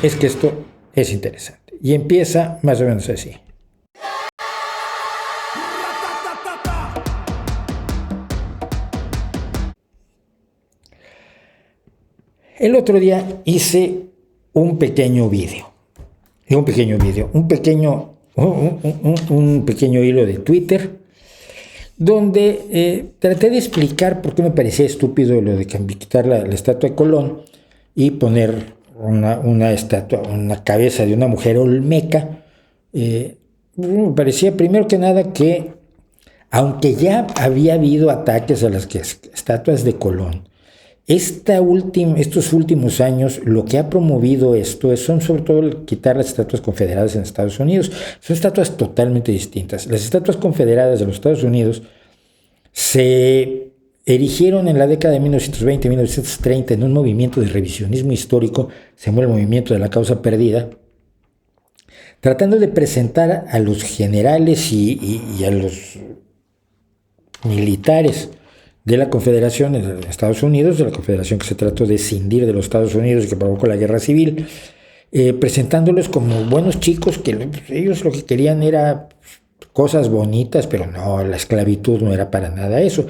es que esto es interesante. Y empieza más o menos así. El otro día hice un pequeño video, un pequeño hilo de Twitter, donde traté de explicar por qué me parecía estúpido lo de quitar la estatua de Colón y poner una estatua, una cabeza de una mujer olmeca. Me parecía primero que nada que, aunque ya había habido ataques a las estatuas de Colón, estos últimos años lo que ha promovido esto son sobre todo el quitar las estatuas confederadas en Estados Unidos. Son estatuas totalmente distintas. Las estatuas confederadas de los Estados Unidos se erigieron en la década de 1920 y 1930 en un movimiento de revisionismo histórico, se llamó el movimiento de la causa perdida, tratando de presentar a los generales y a los militares de la Confederación de Estados Unidos, de la Confederación que se trató de escindir de los Estados Unidos y que provocó la guerra civil, presentándolos como buenos chicos que ellos lo que querían era cosas bonitas, pero no, la esclavitud no era para nada eso.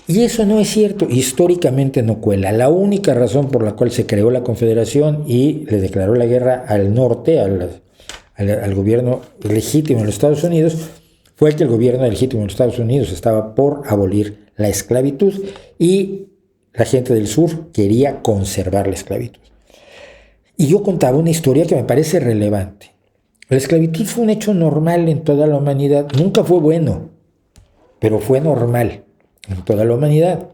Y eso no es cierto, históricamente no cuela. La única razón por la cual se creó la Confederación y le declaró la guerra al norte, al gobierno legítimo de los Estados Unidos, fue que el gobierno legítimo de los Estados Unidos estaba por abolir la esclavitud y la gente del sur quería conservar la esclavitud. Y yo contaba una historia que me parece relevante. La esclavitud fue un hecho normal en toda la humanidad. Nunca fue bueno, pero fue normal en toda la humanidad.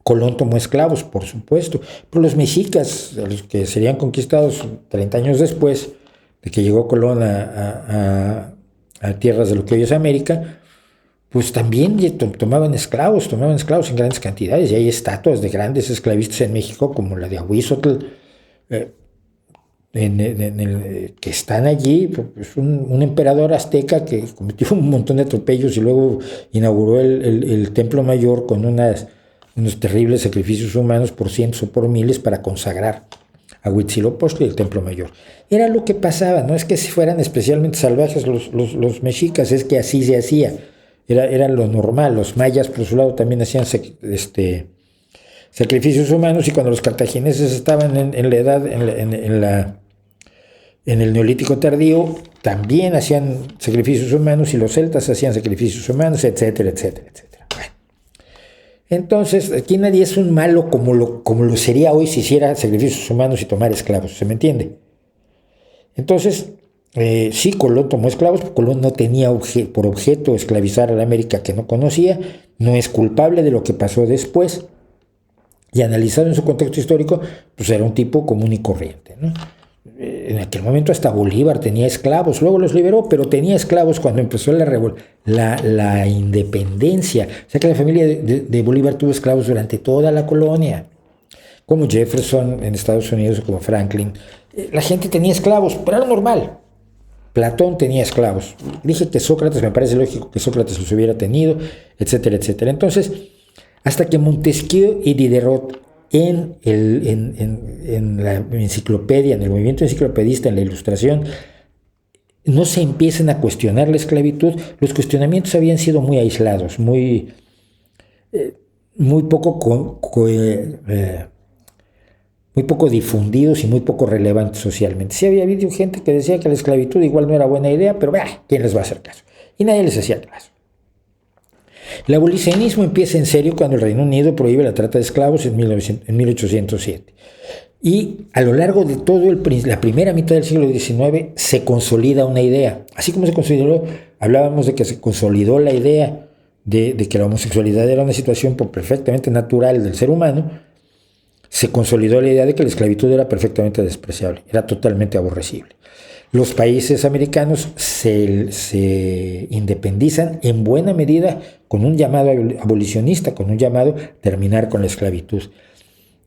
Colón tomó esclavos, por supuesto, pero los mexicas, los que serían conquistados 30 años después de que llegó Colón a tierras de lo que hoy es América, pues también tomaban esclavos en grandes cantidades, y hay estatuas de grandes esclavistas en México, como la de Ahuizotl, que están allí. Pues un emperador azteca que cometió un montón de atropellos y luego inauguró el Templo Mayor con unos terribles sacrificios humanos por cientos o por miles para consagrar a Huitzilopochtli el Templo Mayor. Era lo que pasaba, no es que si fueran especialmente salvajes los mexicas, es que así se hacía. Era lo normal. Los mayas, por su lado, también hacían sacrificios humanos, y cuando los cartagineses estaban en la edad, en el Neolítico tardío, también hacían sacrificios humanos, y los celtas hacían sacrificios humanos, etcétera, etcétera, etcétera. Bueno. Entonces, aquí nadie es un malo como lo sería hoy si hiciera sacrificios humanos y tomar esclavos, ¿se me entiende? Entonces, sí, Colón tomó esclavos, porque Colón no tenía por objeto esclavizar a la América que no conocía, no es culpable de lo que pasó después, y analizado en su contexto histórico, pues era un tipo común y corriente, ¿no? En aquel momento hasta Bolívar tenía esclavos, luego los liberó, pero tenía esclavos cuando empezó la independencia. O sea que la familia de Bolívar tuvo esclavos durante toda la colonia, como Jefferson en Estados Unidos, o como Franklin. La gente tenía esclavos, pero era normal. Platón tenía esclavos. Dije que Sócrates, me parece lógico que Sócrates los hubiera tenido, etcétera, etcétera. Entonces, hasta que Montesquieu y Diderot en la enciclopedia, en el movimiento enciclopedista, en la Ilustración, no se empiezan a cuestionar la esclavitud, los cuestionamientos habían sido muy aislados, muy poco difundidos y muy poco relevantes socialmente. Sí había habido gente que decía que la esclavitud igual no era buena idea, pero ¿quién les va a hacer caso? Y nadie les hacía caso. El abolicionismo empieza en serio cuando el Reino Unido prohíbe la trata de esclavos en 1807. Y a lo largo de toda la primera mitad del siglo XIX se consolida una idea. Así como se consolidó, hablábamos de que se consolidó la idea de que la homosexualidad era una situación perfectamente natural del ser humano, se consolidó la idea de que la esclavitud era perfectamente despreciable, era totalmente aborrecible. Los países americanos se independizan en buena medida con un llamado abolicionista, con un llamado a terminar con la esclavitud.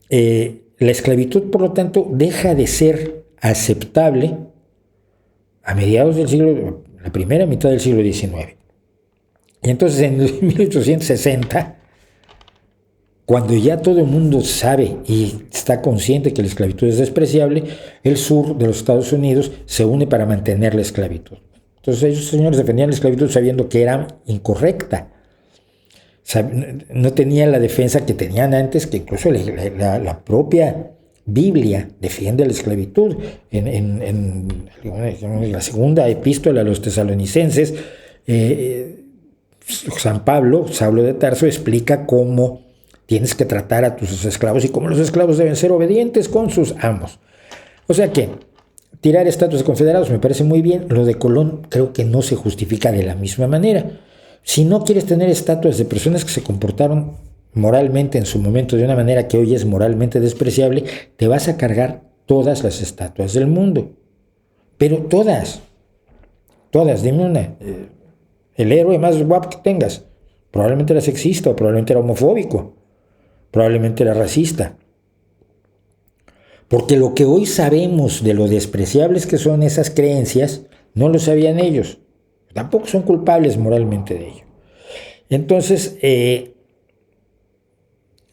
La esclavitud, por lo tanto, deja de ser aceptable a mediados la primera mitad del siglo XIX. Y entonces en 1860 cuando ya todo el mundo sabe y está consciente que la esclavitud es despreciable, el sur de los Estados Unidos se une para mantener la esclavitud. Entonces ellos, señores, defendían la esclavitud sabiendo que era incorrecta. No tenían la defensa que tenían antes, que incluso la propia Biblia defiende la esclavitud. En la segunda epístola a los tesalonicenses, San Pablo, Saulo de Tarso, explica cómo tienes que tratar a tus esclavos y cómo los esclavos deben ser obedientes con sus amos. O sea que tirar estatuas de confederados me parece muy bien. Lo de Colón creo que no se justifica de la misma manera. Si no quieres tener estatuas de personas que se comportaron moralmente en su momento de una manera que hoy es moralmente despreciable, te vas a cargar todas las estatuas del mundo. Pero todas, dime una. El héroe más guapo que tengas, probablemente era sexista, o probablemente era homofóbico, probablemente era racista. Porque lo que hoy sabemos de lo despreciables que son esas creencias, no lo sabían ellos. Tampoco son culpables moralmente de ello. Entonces,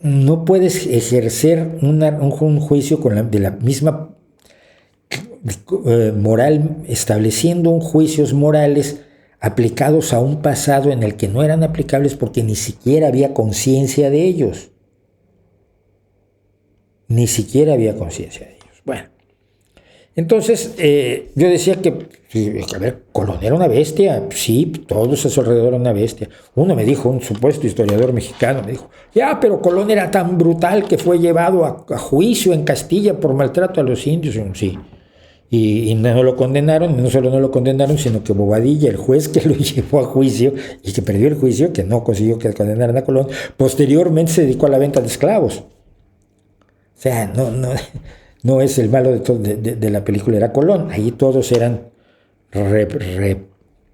no puedes ejercer un juicio de la misma moral, estableciendo juicios morales aplicados a un pasado en el que no eran aplicables porque ni siquiera había conciencia de ellos. Ni siquiera había conciencia de ellos. Bueno, entonces yo decía que, a ver, Colón era una bestia. Sí, todos a su alrededor eran una bestia. Uno me dijo, un supuesto historiador mexicano, me dijo, ya, pero Colón era tan brutal que fue llevado a juicio en Castilla por maltrato a los indios. Sí. Y no lo condenaron, no solo no lo condenaron, sino que Bobadilla, el juez que lo llevó a juicio y que perdió el juicio, que no consiguió que condenaran a Colón, posteriormente se dedicó a la venta de esclavos. O sea, no es el malo de la película, era Colón. Ahí todos eran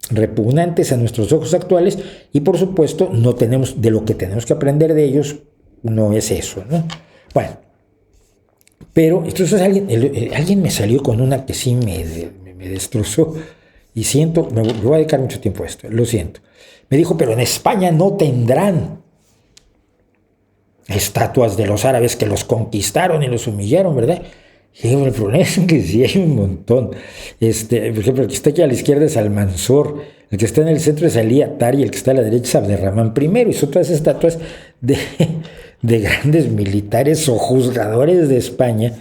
repugnantes a nuestros ojos actuales y por supuesto de lo que tenemos que aprender de ellos no es eso, ¿no? Bueno, pero entonces alguien me salió con una que sí me destrozó y me voy a dedicar mucho tiempo a esto, lo siento. Me dijo, pero en España no tendrán estatuas de los árabes que los conquistaron y los humillaron, ¿verdad? Y digo, el problema es que sí hay un montón. Por ejemplo, el que está aquí a la izquierda es Almanzor, el que está en el centro es Ali Attar y el que está a la derecha es Abderramán I. Y son todas estatuas de grandes militares o juzgadores de España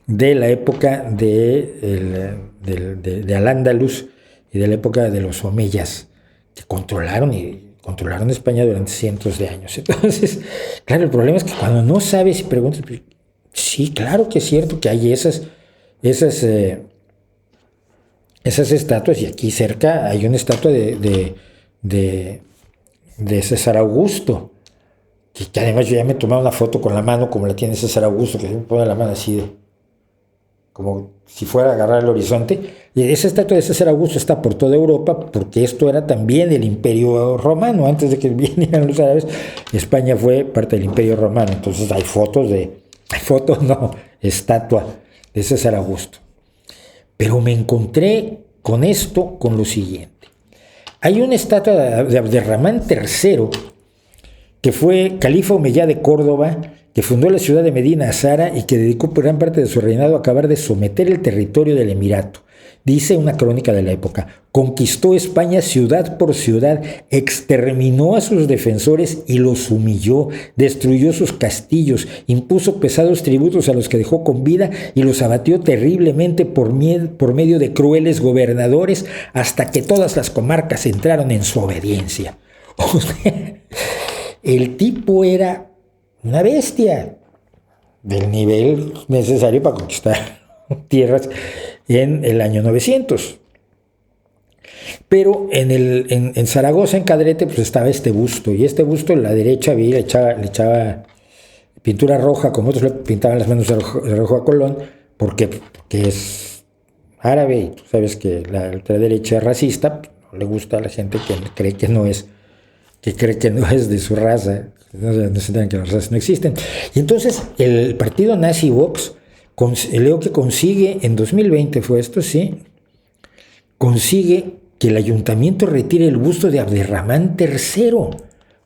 de la época de Al-Ándalus y de la época de los omeyas, que controlaron España durante cientos de años. Entonces, claro, el problema es que cuando no sabes y preguntas, sí, claro que es cierto que hay esas estatuas, y aquí cerca hay una estatua de César Augusto, que además yo ya me tomaba una foto con la mano como la tiene César Augusto, que se me pone la mano así como si fuera a agarrar el horizonte. Y esa estatua de César Augusto está por toda Europa, porque esto era también el Imperio Romano. Antes de que vinieran los árabes, España fue parte del Imperio Romano. Entonces hay estatua de César Augusto. Pero me encontré con lo siguiente. Hay una estatua de Abderramán III, que fue califa omeyá de Córdoba, que fundó la ciudad de Medina Azara y que dedicó gran parte de su reinado a acabar de someter el territorio del emirato. Dice una crónica de la época: conquistó España ciudad por ciudad, exterminó a sus defensores y los humilló, destruyó sus castillos, impuso pesados tributos a los que dejó con vida y los abatió terriblemente por medio de crueles gobernadores hasta que todas las comarcas entraron en su obediencia. O sea, el tipo era una bestia del nivel necesario para conquistar tierras en el año 900. Pero en Zaragoza, en Cadrete, pues estaba este busto, y este busto en la derecha le echaba pintura roja, como otros le pintaban las manos de rojo a Colón, porque es árabe, y tú sabes que la ultraderecha es racista, no le gusta a la gente que cree que no es de su raza. No se enteran que las razas no existen. Y entonces el partido nazi Vox, leo que consigue, en 2020 fue esto, sí, consigue que el ayuntamiento retire el busto de Abderramán III,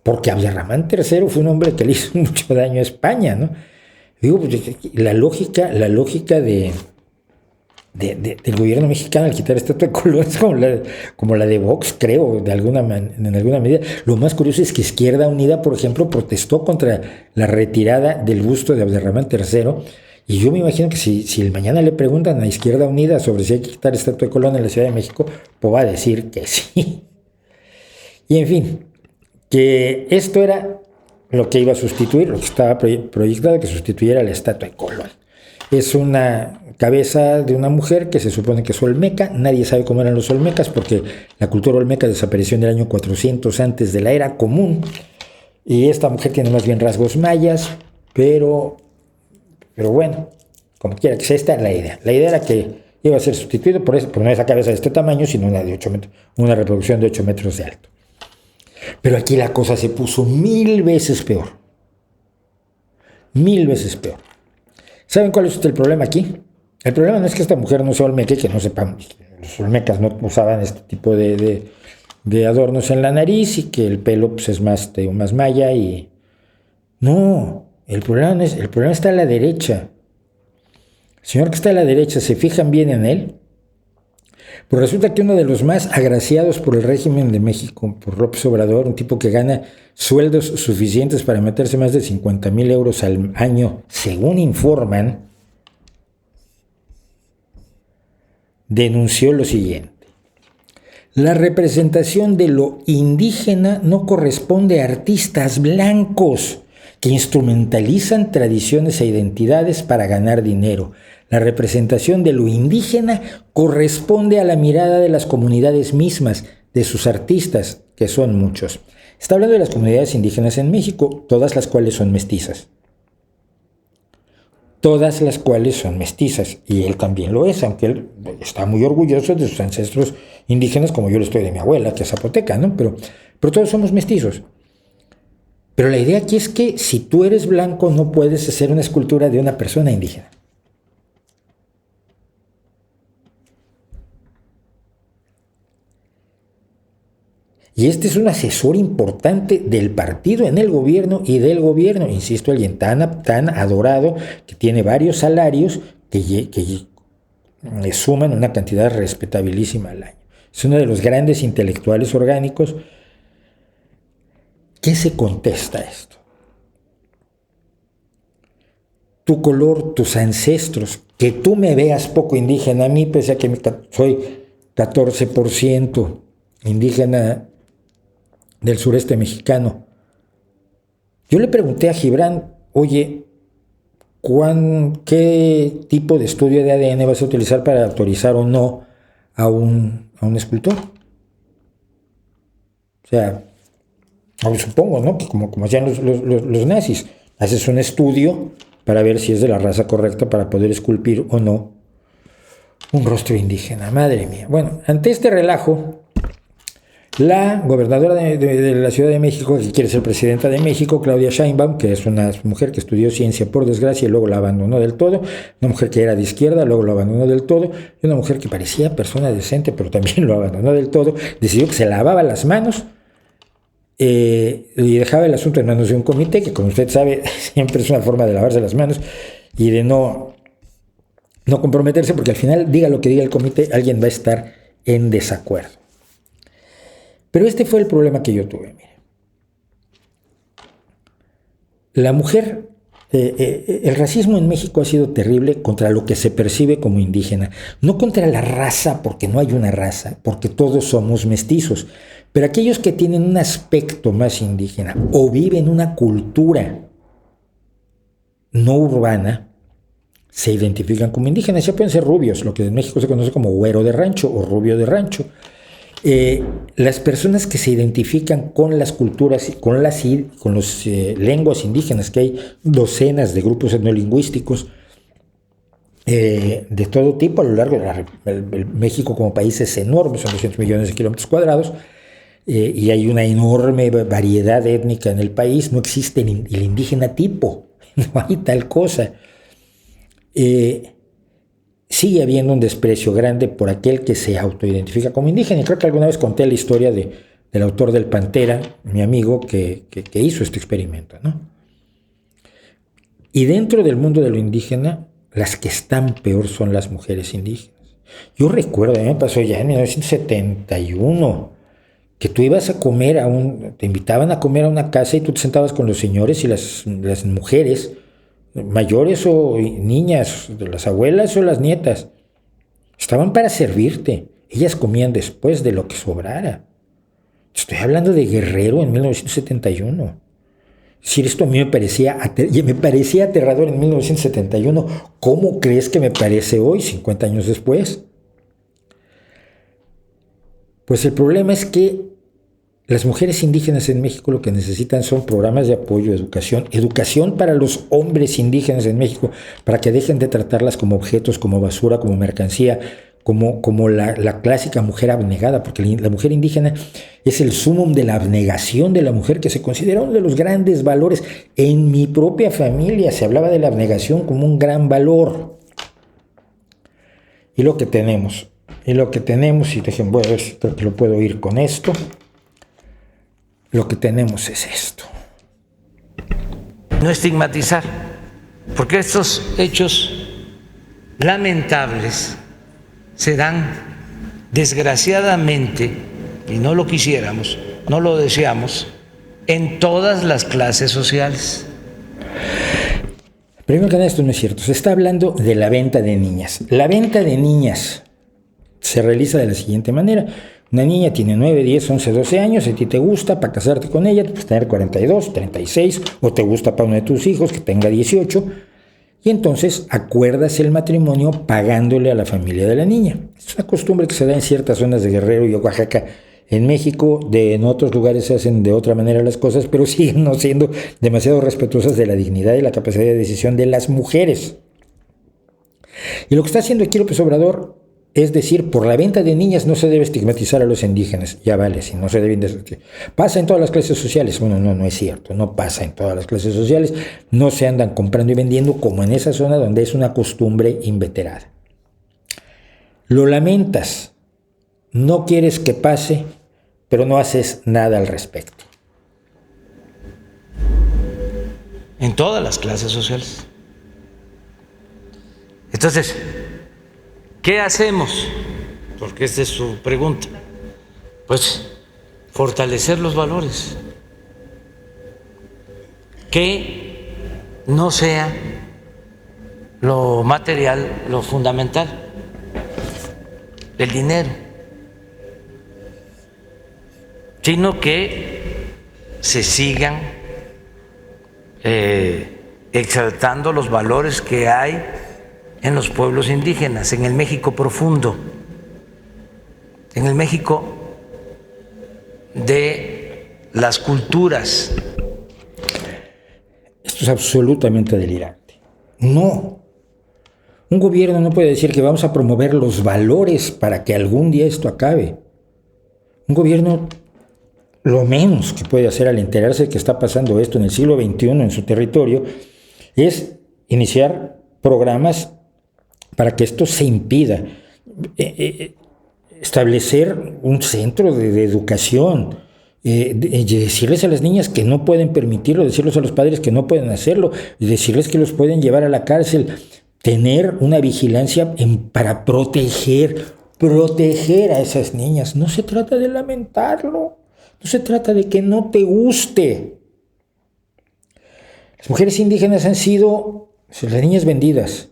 porque Abderramán III fue un hombre que le hizo mucho daño a España, ¿no? Digo, pues, la lógica del gobierno mexicano al quitar estatua de Colón es como la de Vox, creo, en alguna medida. Lo más curioso es que Izquierda Unida, por ejemplo, protestó contra la retirada del busto de Abderramán III, y yo me imagino que si mañana le preguntan a Izquierda Unida sobre si hay que quitar estatua de Colón en la Ciudad de México, pues va a decir que sí. Y en fin, que esto era lo que iba a sustituir, lo que estaba proyectado, que sustituyera la estatua de Colón. Es una cabeza de una mujer que se supone que es olmeca. Nadie sabe cómo eran los olmecas porque la cultura olmeca desapareció en el año 400 antes de la era común. Y esta mujer tiene más bien rasgos mayas, pero bueno, como quiera que sea, esta era la idea. La idea era que iba a ser sustituido por no esa cabeza de este tamaño, sino una de 8 metros, una reproducción de 8 metros de alto. Pero aquí la cosa se puso 1000 veces peor. 1000 veces peor. ¿Saben cuál es el problema aquí? El problema no es que esta mujer no sea olmeca y que no sepan, los olmecas no usaban este tipo de adornos en la nariz y que el pelo pues, es más maya y... No, el problema está a la derecha. El señor que está a la derecha, ¿se fijan bien en él? Pues resulta que uno de los más agraciados por el régimen de México, por López Obrador, un tipo que gana sueldos suficientes para meterse más de 50,000 euros al año, según informan, denunció lo siguiente: la representación de lo indígena no corresponde a artistas blancos que instrumentalizan tradiciones e identidades para ganar dinero. La representación de lo indígena corresponde a la mirada de las comunidades mismas, de sus artistas, que son muchos. Está hablando de las comunidades indígenas en México, todas las cuales son mestizas. Todas las cuales son mestizas, y él también lo es, aunque él está muy orgulloso de sus ancestros indígenas, como yo lo estoy de mi abuela, que es zapoteca, ¿no? Pero todos somos mestizos. Pero la idea aquí es que si tú eres blanco no puedes hacer una escultura de una persona indígena. Y este es un asesor importante del partido en el gobierno y del gobierno. Insisto, alguien tan adorado, que tiene varios salarios, que le suman una cantidad respetabilísima al año. Es uno de los grandes intelectuales orgánicos. ¿Qué se contesta a esto? Tu color, tus ancestros, que tú me veas poco indígena a mí, pese a que soy 14% indígena del sureste mexicano. Yo le pregunté a Gibran, oye, ¿qué tipo de estudio de ADN vas a utilizar para autorizar o no a un escultor? O sea, supongo, ¿no? Que como hacían los nazis, haces un estudio para ver si es de la raza correcta para poder esculpir o no un rostro indígena. Madre mía. Bueno, ante este relajo, la gobernadora de la Ciudad de México, que quiere ser presidenta de México, Claudia Sheinbaum, que es una mujer que estudió ciencia por desgracia y luego la abandonó del todo, una mujer que era de izquierda, luego lo abandonó del todo, y una mujer que parecía persona decente, pero también lo abandonó del todo, decidió que se lavaba las manos y dejaba el asunto en manos de un comité, que como usted sabe, siempre es una forma de lavarse las manos y de no comprometerse, porque al final, diga lo que diga el comité, alguien va a estar en desacuerdo. Pero este fue el problema que yo tuve. Mire. La mujer, el racismo en México ha sido terrible contra lo que se percibe como indígena. No contra la raza, porque no hay una raza, porque todos somos mestizos. Pero aquellos que tienen un aspecto más indígena o viven una cultura no urbana, se identifican como indígenas. Ya pueden ser rubios, lo que en México se conoce como güero de rancho o rubio de rancho. Las personas que se identifican con las culturas, con las lenguas indígenas, que hay docenas de grupos etnolingüísticos de todo tipo a lo largo de México como país es enorme, son 200 millones de kilómetros cuadrados, y hay una enorme variedad étnica en el país. No existe el indígena tipo, no hay tal cosa. Sigue habiendo un desprecio grande por aquel que se autoidentifica como indígena. Y creo que alguna vez conté la historia de del autor del Pantera, mi amigo, que hizo este experimento, ¿no? Y dentro del mundo de lo indígena, las que están peor son las mujeres indígenas. Yo recuerdo, a mí me pasó ya en 1971, que tú ibas a comer te invitaban a comer a una casa y tú te sentabas con los señores y las mujeres, mayores o niñas, las abuelas o las nietas, estaban para servirte. Ellas comían después de lo que sobrara. Estoy hablando de Guerrero en 1971. Si esto a mí me parecía aterrador en 1971, ¿cómo crees que me parece hoy, 50 años después? Pues el problema es que las mujeres indígenas en México lo que necesitan son programas de apoyo, educación para los hombres indígenas en México, para que dejen de tratarlas como objetos, como basura, como mercancía, como la clásica mujer abnegada, porque la mujer indígena es el sumum de la abnegación de la mujer, que se considera uno de los grandes valores. En mi propia familia se hablaba de la abnegación como un gran valor. Y lo que tenemos, y dejen, voy a ver si creo que lo puedo ir con esto. Lo que tenemos es esto. No estigmatizar, porque estos hechos lamentables se dan desgraciadamente, y no lo quisiéramos, no lo deseamos, en todas las clases sociales. Primero que nada, esto no es cierto. Se está hablando de la venta de niñas. La venta de niñas se realiza de la siguiente manera. Una niña tiene 9, 10, 11, 12 años, a ti te gusta para casarte con ella, pues tener 42, 36, o te gusta para uno de tus hijos que tenga 18, y entonces acuerdas el matrimonio pagándole a la familia de la niña. Es una costumbre que se da en ciertas zonas de Guerrero y Oaxaca en México. En otros lugares se hacen de otra manera las cosas, pero siguen no siendo demasiado respetuosas de la dignidad y la capacidad de decisión de las mujeres. Y lo que está haciendo aquí López Obrador, es decir, por la venta de niñas no se debe estigmatizar a los indígenas. Ya vale, si no se deben pasa en todas las clases sociales. Bueno, no es cierto, no pasa en todas las clases sociales. No se andan comprando y vendiendo como en esa zona donde es una costumbre inveterada. Lo lamentas, no quieres que pase, pero no haces nada al respecto. En todas las clases sociales. Entonces, ¿qué hacemos? Porque esta es su pregunta. Pues fortalecer los valores. Que no sea lo material lo fundamental, el dinero, sino que se sigan exaltando los valores que hay en los pueblos indígenas, en el México profundo, en el México de las culturas. Esto es absolutamente delirante. No. Un gobierno no puede decir que vamos a promover los valores para que algún día esto acabe. Un gobierno, lo menos que puede hacer al enterarse de que está pasando esto en el siglo XXI en su territorio, es iniciar programas para que esto se impida. Establecer un centro de educación, decirles a las niñas que no pueden permitirlo, decirles a los padres que no pueden hacerlo, decirles que los pueden llevar a la cárcel, tener una vigilancia para proteger a esas niñas. No se trata de lamentarlo, no se trata de que no te guste. Las mujeres indígenas han sido las niñas vendidas,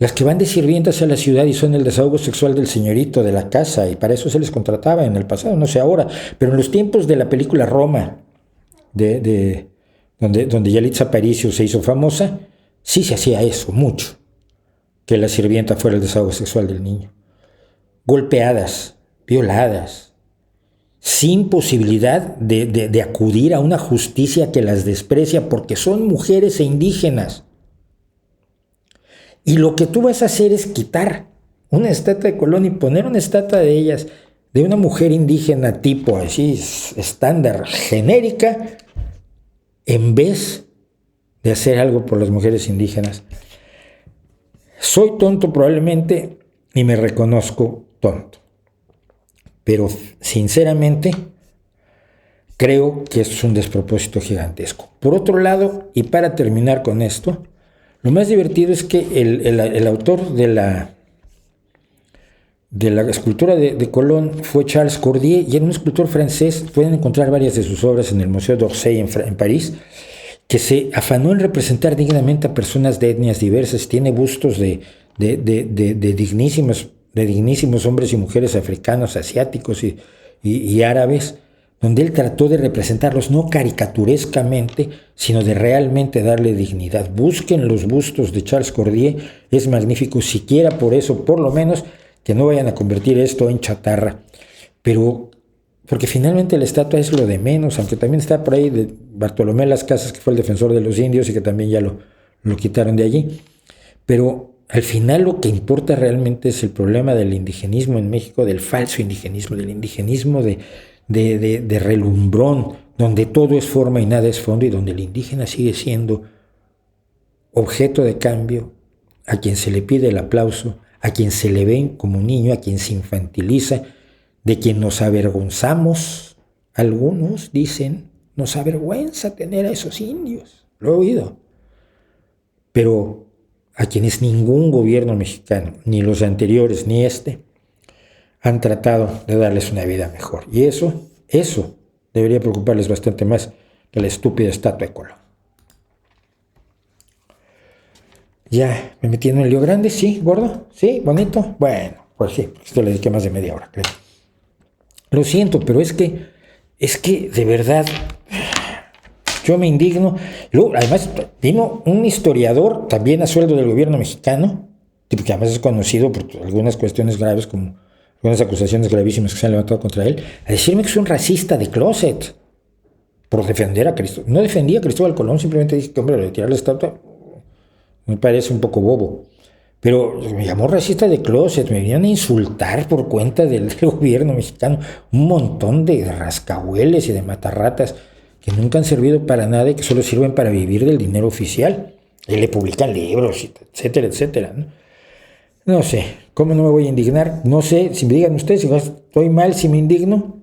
las que van de sirvientas a la ciudad y son el desahogo sexual del señorito de la casa, y para eso se les contrataba en el pasado, no sé ahora, pero en los tiempos de la película Roma, donde Yalitza Aparicio se hizo famosa, sí se hacía eso, mucho, que la sirvienta fuera el desahogo sexual del niño. Golpeadas, violadas, sin posibilidad de acudir a una justicia que las desprecia porque son mujeres e indígenas. Y lo que tú vas a hacer es quitar una estatua de Colón y poner una estatua de ellas, de una mujer indígena tipo así, estándar, genérica, en vez de hacer algo por las mujeres indígenas. Soy tonto probablemente y me reconozco tonto. Pero sinceramente creo que es un despropósito gigantesco. Por otro lado, y para terminar con esto, lo más divertido es que el autor de la escultura de Colón fue Charles Cordier, y era un escultor francés. Pueden encontrar varias de sus obras en el Museo d'Orsay en París, que se afanó en representar dignamente a personas de etnias diversas. Tiene bustos de dignísimos hombres y mujeres africanos, asiáticos y árabes, donde él trató de representarlos no caricaturescamente, sino de realmente darle dignidad. Busquen los bustos de Charles Cordier, es magnífico, siquiera por eso, por lo menos, que no vayan a convertir esto en chatarra. Pero, porque finalmente la estatua es lo de menos, aunque también está por ahí de Bartolomé Las Casas, que fue el defensor de los indios y que también ya lo quitaron de allí. Pero al final lo que importa realmente es el problema del indigenismo en México, del falso indigenismo, del indigenismo de relumbrón, donde todo es forma y nada es fondo, y donde el indígena sigue siendo objeto de cambio, a quien se le pide el aplauso, a quien se le ve como un niño, a quien se infantiliza, de quien nos avergonzamos. Algunos dicen, nos avergüenza tener a esos indios, lo he oído, pero a quienes ningún gobierno mexicano, ni los anteriores ni este, han tratado de darles una vida mejor. Y eso debería preocuparles bastante más que la estúpida estatua de Colón. Ya, me metí en un lío grande, sí, gordo, sí, bonito. Bueno, pues sí, esto le dediqué más de media hora, creo. Lo siento, pero es que de verdad, yo me indigno. Luego, además, vino un historiador, también a sueldo del gobierno mexicano, que además es conocido por algunas cuestiones graves, como algunas acusaciones gravísimas que se han levantado contra él, a decirme que es un racista de closet por defender a Cristóbal. No defendía a Cristóbal Colón, simplemente dice que, hombre, retirar la estatua me parece un poco bobo. Pero me llamó racista de closet, me vinieron a insultar por cuenta del gobierno mexicano. Un montón de rascahueles y de matarratas que nunca han servido para nada y que solo sirven para vivir del dinero oficial. Y le publican libros, etcétera, etcétera, ¿no? No sé, ¿cómo no me voy a indignar? No sé, si me digan ustedes si estoy mal, si me indigno.